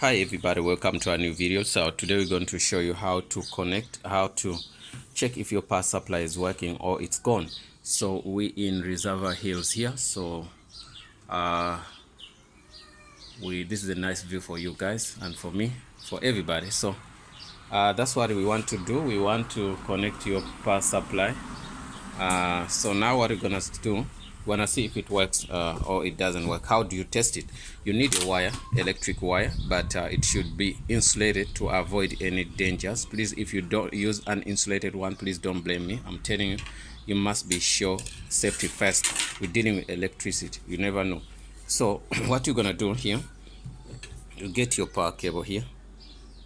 Hi everybody, welcome to a new video. So today we're going to show you how to check if your power supply is working or it's gone. So we in Reservoir Hills here. So this is a nice view for you guys and for me, for everybody. So that's what we want to do. We want to connect your power supply. So now what we're gonna do, we're gonna see if it works or it doesn't work. How do you test it? You need a wire, electric wire, but it should be insulated to avoid any dangers. Please, if you don't use an insulated one, please don't blame me. I'm telling you, you must be sure safety first. We're dealing with electricity, you never know. So what you're gonna do here, you get your power cable here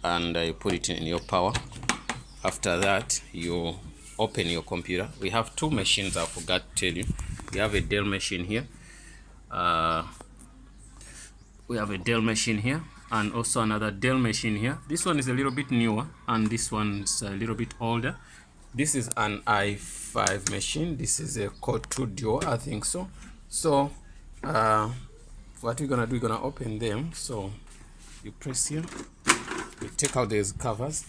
and you put it in your power. After that, you open your computer. We have two machines, I forgot to tell you. We have a Dell machine here. We have a Dell machine here and also another Dell machine here. This one is a little bit newer and this one's a little bit older. This is an i5 machine. This is a Core 2 Duo, I think so. So what we're gonna do, we're gonna open them. So you press here, you take out these covers,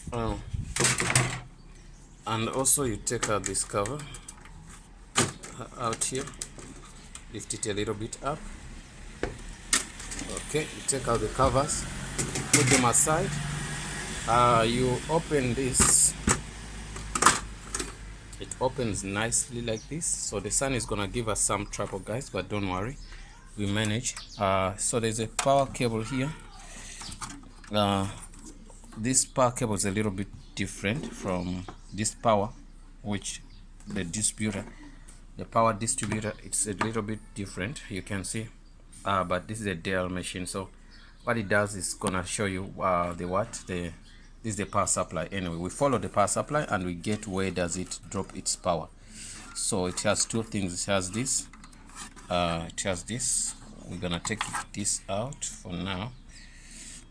and also you take out this cover out here, lift it a little bit up. Okay, you take out the covers, put them aside. You open this, it opens nicely like this. So the sun is gonna give us some trouble, guys, but don't worry, we manage. So there's a power cable here. This power cable is a little bit different from this power, which the power distributor, it's a little bit different, you can see. But this is a Dell machine, so what it does is gonna show you this is the power supply. Anyway, we follow the power supply and we get where does it drop its power. So it has two things. It has this, we're gonna take this out for now,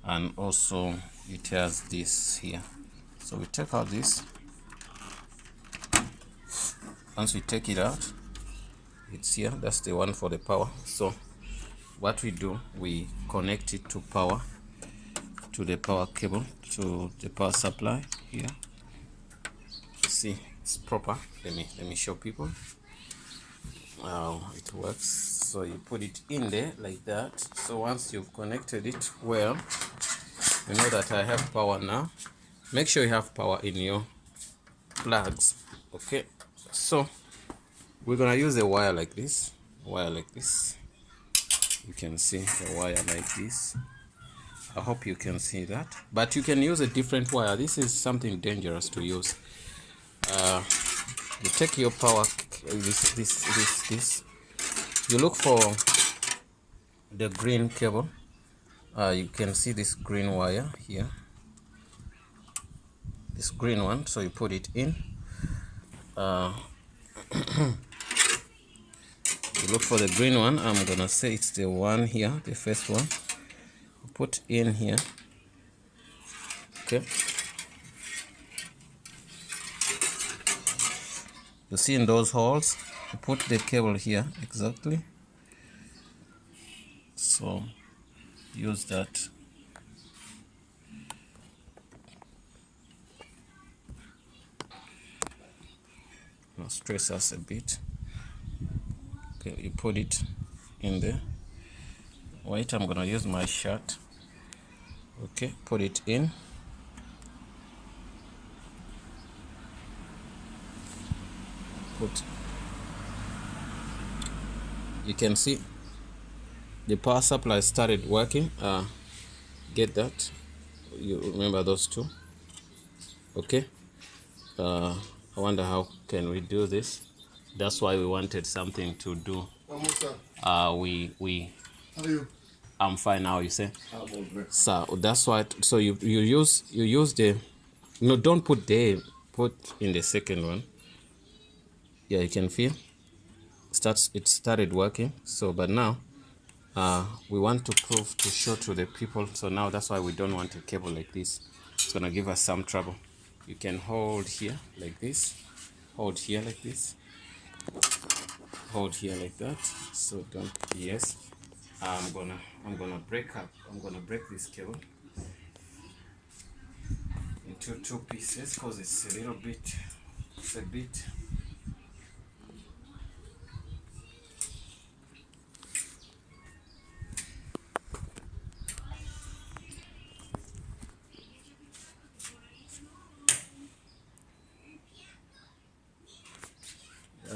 and also it has this here. So we take out this. Once we take it out, it's here. That's the one for the power. So what we do, we connect it to the power cable, to the power supply here. See, it's proper. Let me show people how it works. So you put it in there like that. So once you've connected it well, you know that I have power now. Make sure you have power in your plugs. Okay, so we're gonna use a wire like this. You can see the wire like this. I hope you can see that, but you can use a different wire. This is something dangerous to use. You take your power, this. You look for the green cable. You can see this green wire here, this green one. So you put it in. You look for the green one. I'm gonna say it's the one here, the first one. Put in here. Okay, you see in those holes, you put the cable here exactly. So use that. Now stress us a bit. Okay, you put it in there. Wait, I'm gonna use my shirt. Okay, put it in. You can see the power supply started working. Get that? You remember those two? Okay. I wonder how can we do this. That's why we wanted something to do. I'm fine now. You say? So that's why. So you use the. No, don't put there. Put in the second one. Yeah, you can feel. It started working. So, but now, we want to show to the people. So now that's why we don't want a cable like this. It's gonna give us some trouble. You can hold here like this. Hold here like this. Hold here like that. So don't. Yes. I'm gonna break this cable. into two pieces because it's a little bit, it's a bit.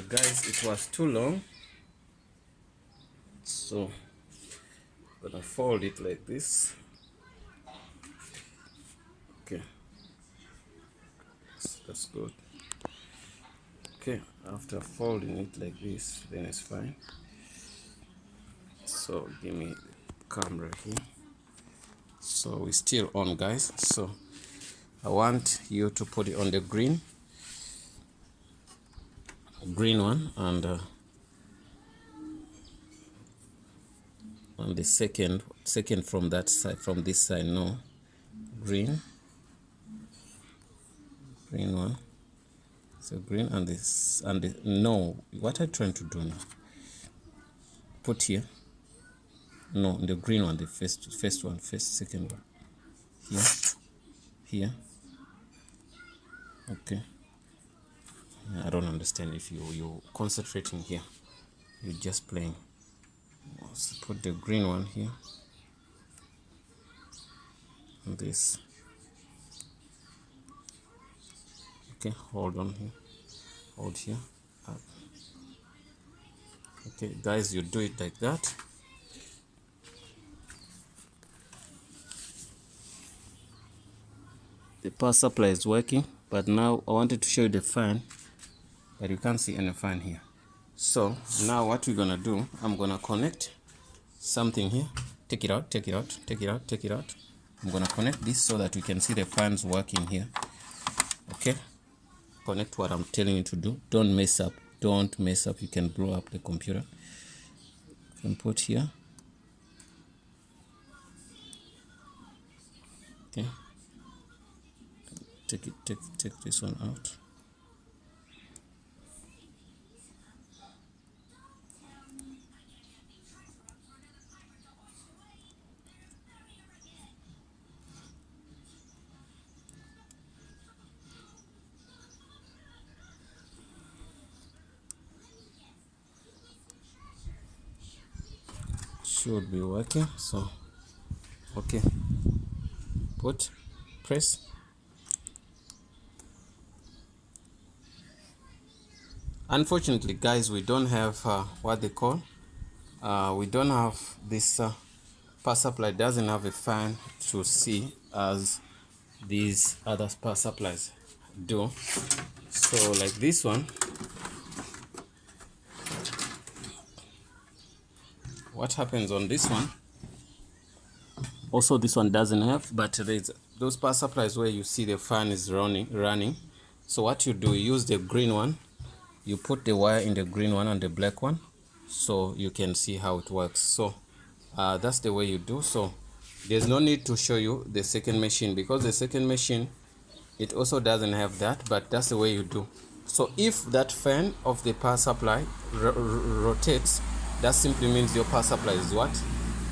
Guys, it was too long, so I'm gonna fold it like this. Okay, that's good. Okay, after folding it like this, then it's fine. So give me the camera here. So we're still on, guys. So I want you to put it on the green one, and on the second from that side, from this side, no, green one. So green, and this, and the, no, what I'm trying to do now, put here, no, the green one, the first second one, here, okay. I don't understand if you concentrating here, you're just playing. So put the green one here, and this, okay, hold on here, hold here, up. Okay guys, you do it like that. The power supply is working, but now I wanted to show you the fan, but you can't see any fan here. So now what we're gonna do, I'm gonna connect something here. Take it out, take it out, take it out, take it out. I'm gonna connect this so that we can see the fans working here. Okay, connect what I'm telling you to do. Don't mess up, don't mess up. You can blow up the computer. You can put here. Okay, take this one out. Should be working. So okay, press. Unfortunately guys, we don't have what they call, we don't have this power supply doesn't have a fan to see as these other power supplies do. So like this one, what happens on this one, also this one doesn't have, but there's those power supplies where you see the fan is running. So what you do, you use the green one, you put the wire in the green one and the black one, so you can see how it works. So that's the way you do. So there's no need to show you the second machine, because the second machine, it also doesn't have that, but that's the way you do. So if that fan of the power supply rotates, that simply means your power supply is what?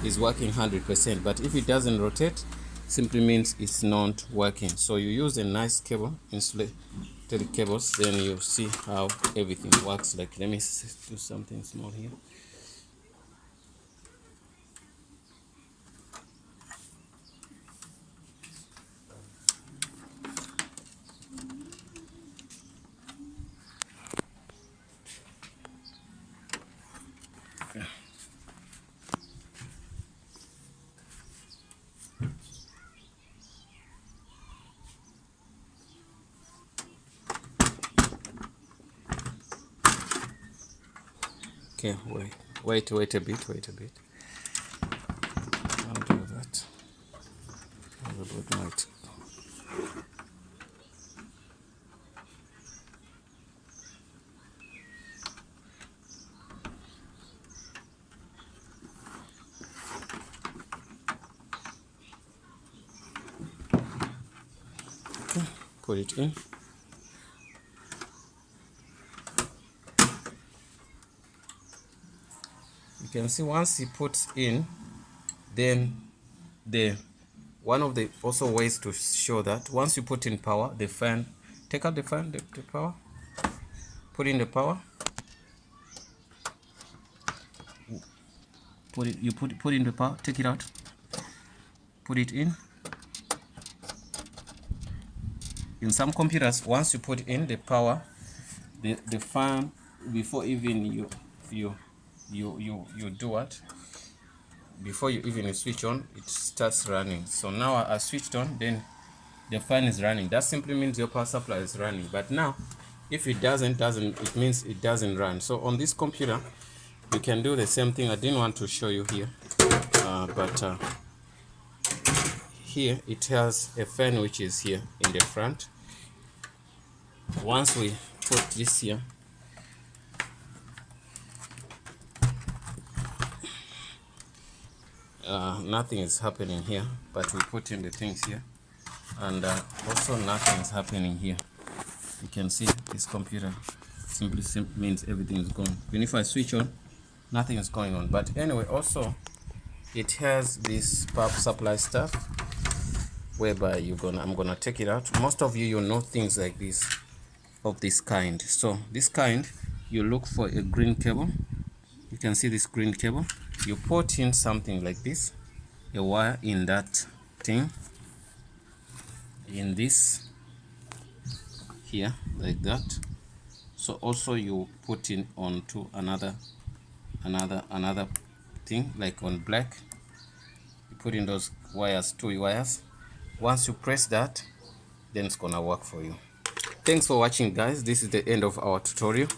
Is working 100%. But if it doesn't rotate, simply means it's not working. So you use a nice cable, insulated cables, then you see how everything works. Like, let me do something small here. Okay, wait a bit. I'll do that. I'll do it. Okay, put it in. You can see once he puts in, then the one of the also ways to show that once you put in power, the fan, take out the fan, the power, put in the power, put in the power, take it out, put it in. In some computers, once you put in the power, the fan, before even you do what, before you even switch on, it starts running. So now I switched on, then the fan is running. That simply means your power supply is running. But now if it doesn't, it means it doesn't run. So on this computer you can do the same thing. I didn't want to show you here, but here it has a fan which is here in the front. Once we put this here, nothing is happening here, but we put in the things here, and also nothing is happening here. You can see this computer simply means everything is gone. Even if I switch on, nothing is going on. But anyway, also it has this power supply stuff whereby I'm gonna take it out. Most of you know things like this, of this kind. So this kind, you look for a green cable. You can see this green cable. You put in something like this, a wire in that thing, in this here, like that. So also you put in onto another thing, like on black. You put in those wires, 2 wires. Once you press that, then it's gonna work for you. Thanks for watching, guys. This is the end of our tutorial.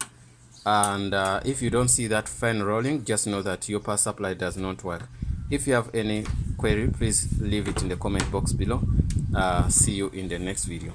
And if you don't see that fan rolling, just know that your power supply does not work. If you have any query, please leave it in the comment box below. See you in the next video.